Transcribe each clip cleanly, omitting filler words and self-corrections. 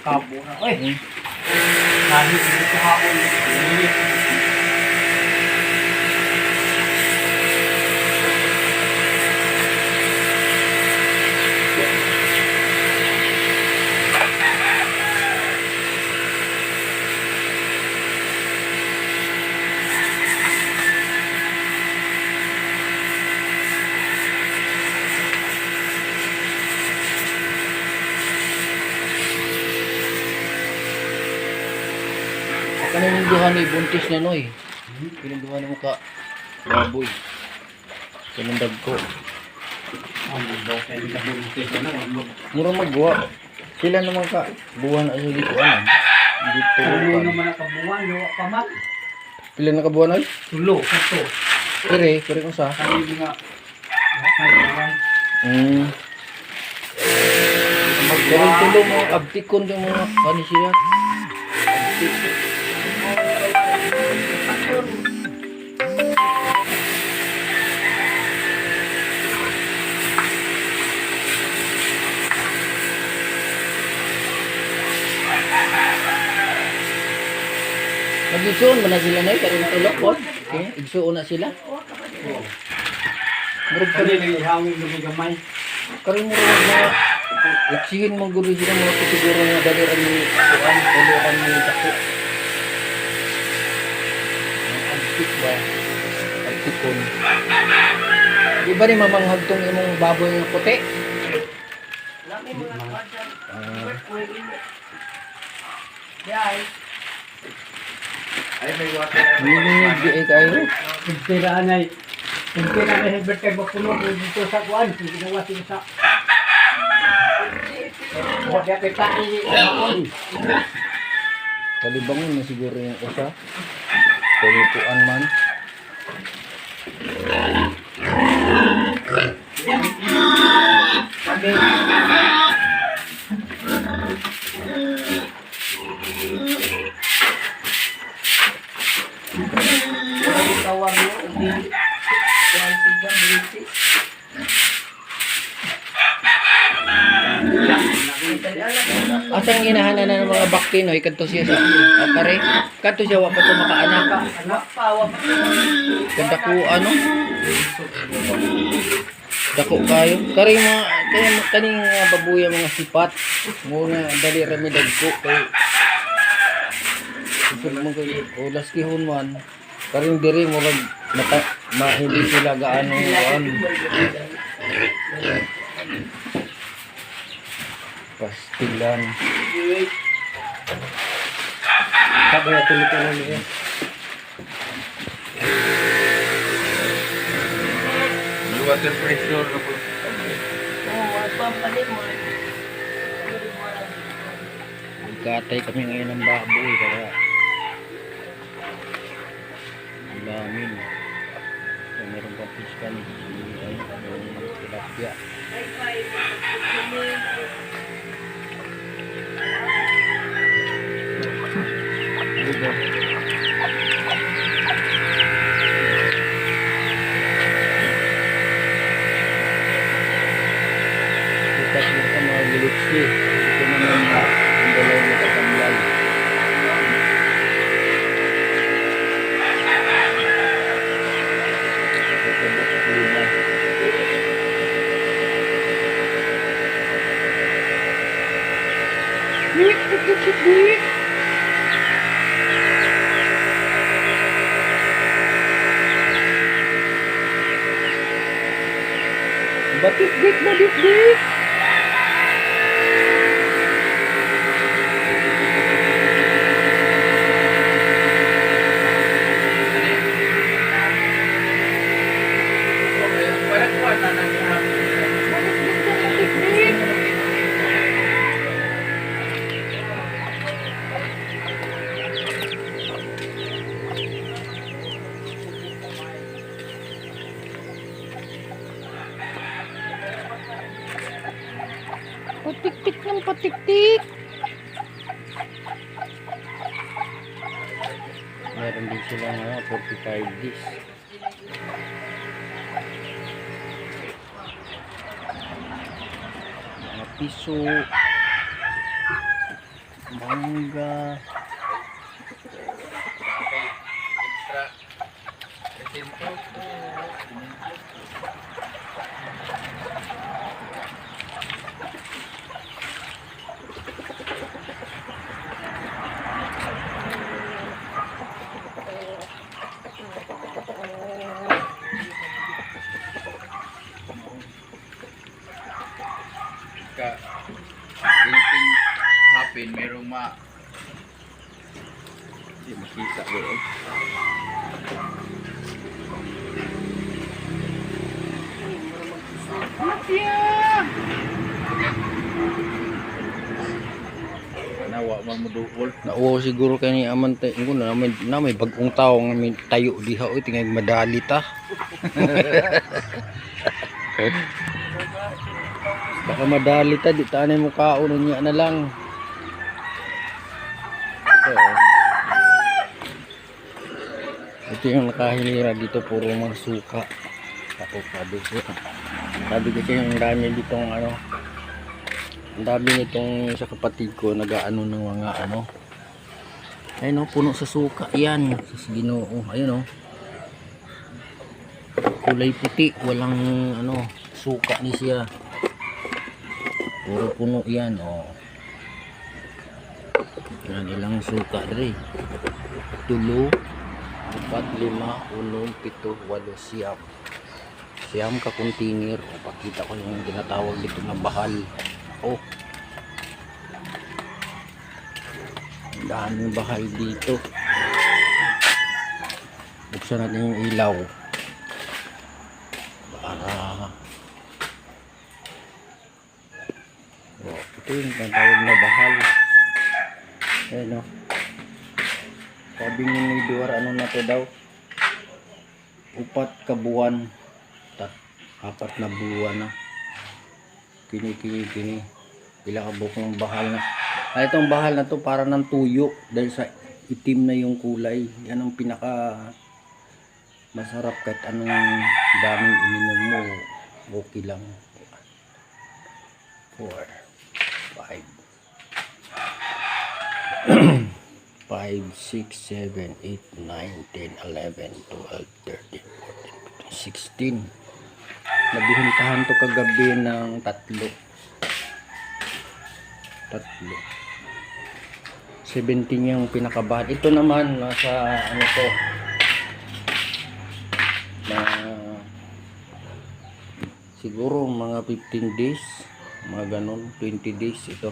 Kabo na. Uy! Nahit dito hapon. Kanang duha ni buntis na noy. Pinunduhan mo ka baboy. Kanang dagko. Mura magwa. Sila naman ka buwan na sa likuan. Dito Tulo kan. naman nakabuwan. Yawa pa man. Pila na ka buwan ay? Tulo. Kato. Pere ko sa. Kami nga. Pero tulo mo abtikon yung mga kani siya. Abtik. Nag-igsuon ba na sila na karon tulok po? Okay, igsuon na sila. Murag Kali kali lang ihawin mo ni gamay. karon mo na iksihin mo guro sila mga siguro nga dali ra ni kuan, dali ra ni dako. Abtik ba? Abtikon. Di ba ni mamanghag tong imong baboy nga puti? Hindi di kayo. Pagtiraan ay. Pagtiraan ay hebat kay bakulong dito sa kuan. Ginawa sila sa. Huwag yan kay tayo. Kalibangon na siguro yung usa. Pumupuan man. Tawag mo. Hindi. Kuhan siya. British. Asang inahanan na ng mga baktinoy kadto siya sa pare. Kadto siya wa pa to makaanak. Anak pa. Wag Kada ko ano? Dako kayo. Kari mga kaning mga babuya mga sipat. Mo nga dali ra mi dagko kay Isip mo kay laskihon man. Karing diri mo rag hindi sila gaano kuan. Pastilan. Sabi na tuloy ka lang niya. Water pressure na po. Nagkatay kami ngayon ng baboy kaya ang dami na. So, meron pa fish kan ay yung tilapia. Diba? Kita mo ka mga gilitsi. Ito naman ang dalawang nakatamlay. Ito ba? Lima. Batik-dik, batik-dik. Patik-tik ng patik-tik. Meron din sila nga 45 days. Mga piso. Mangga. Extra. Resinto. Anything happen, merong hindi makita doon. Nawa man mo duhol. Nauwaw siguro kay ni aman tay ko na may bagong tao nga may tayo diha oy tingay madali ta. Baka madali ta di tanay mo kauno niya na lang. Ito yung nakahilira dito puro mga suka. Ako sabi ko yung dami ditong ano. Ang dami nitong sa kapatid ko nag-aano ng mga ano. Ayun oh, puno sa suka. Yan, sa Ginoo. Ayun oh. Kulay puti, walang ano, suka ni siya. Puro puno yan oh. Yan ilang suka dre. 3, 4, 5, 6, 7, 8, siyam. Siyam ka container. Pakita ko yung tinatawag dito na bahal. Oh. Ang daming bahal dito. Buksan natin yung ilaw. Para oh, ito yung tinatawag na bahal. Ayan o. Sabi ni Duar, ano na to daw? 4 ka buwan. 4 na buwan na. Kini. Pila ka buok ng bahal na. Ay, itong bahal na to para ng tuyo. Dahil sa itim na yung kulay. Yan ang pinaka masarap kahit anong daming ininom mo. Okay lang. 4, 5 5, 6, 7, 8, 9, 10, 11, 12, 13, 14, 15, 16. Nabihuntahan to kagabi ng 3. 17 yung pinakabahal. Ito naman nasa ano to na siguro mga 15 days, mga ganon, 20 days ito.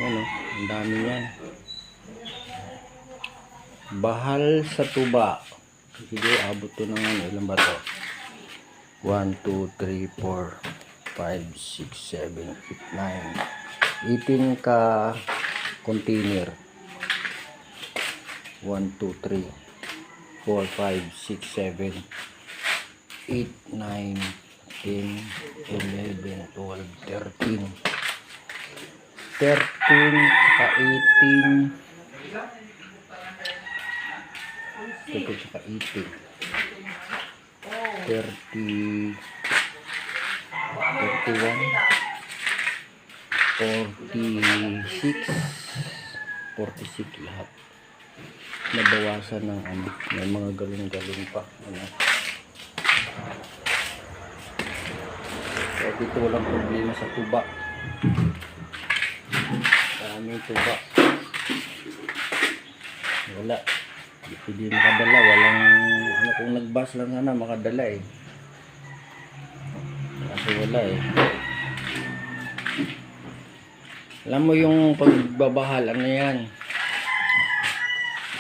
Ano, ang dami yan. Bahal sa tuba. Siguro abot to ng ano, ilan ba to? 1, 2, 3, 4, 5, 6, 7, 8, 9. 18 ka container. 1, 2, 3, 4, 5, 6, 7, 8, 9, 10, 11, 12, 13. 13 saka 18. 13 saka 18. 30, 31, 46, 46 lahat. Nabawasan ng ano, may mga galon-galon pa. Ano. So, dito walang problema sa tuba. Daming tuba. Wala. Hindi makadala. Walang ano, kung nagbas lang sana makadala eh. Kasi wala eh. Alam mo yung pagbabahal, ano yan?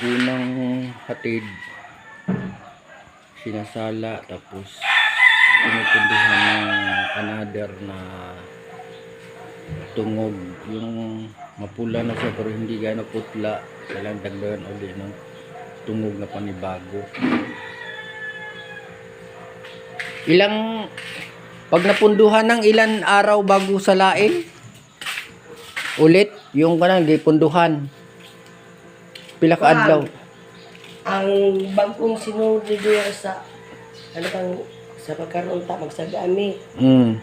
Unang hatid, sinasala, tapos pinupundihan ng another na tungog. Yung mapula na siya pero hindi gano'ng putla. Kailangan dagdagan ulit ng tungog na panibago. Pag napunduhan ng ilan araw bago salain? Ulit, yung kanang di punduhan. Pila ka adlaw? Ang bagong sinunod dito sa ano kang Sa pagkaroon ta magsagami.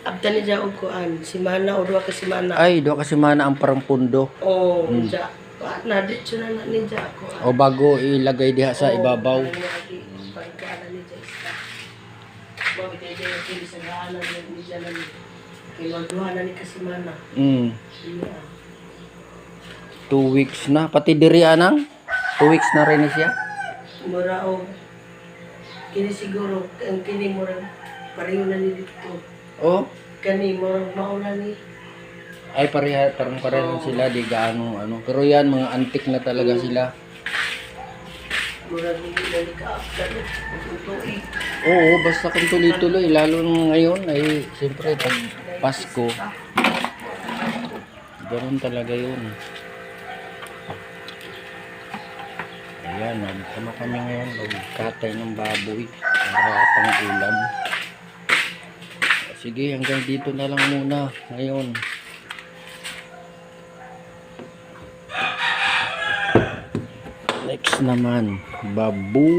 Abda ni ja og kuan, simana o duha ka simana. Ay, doon kasi mana ang parang pundo. Oh, ja. Na dito na ni ja ako. O bago ilagay diha sa ibabaw. Pagkaana ni ja isa. Mo bitaw ja kini sa gaanan ni ja na ni. Kay magduha na ni ka simana. Yeah. 2 weeks na. Pati diri anang 2 weeks na rin siya. Mura o kini siguro ang kini mura pareho na ni dito. Oh, Kani mura mauna ni. ay parang pareho sila di gaano ano. Pero yan mga antik na talaga sila. Mura ni ni ka after tutuig. Oo, basta kung tuloy-tuloy lalo nung ngayon ay siyempre pag Pasko. Ganoon talaga 'yun. Ayan, ano kami ngayon, magkatay ng baboy para pang ulam. Sige, hanggang dito na lang muna ngayon. Next naman, babu.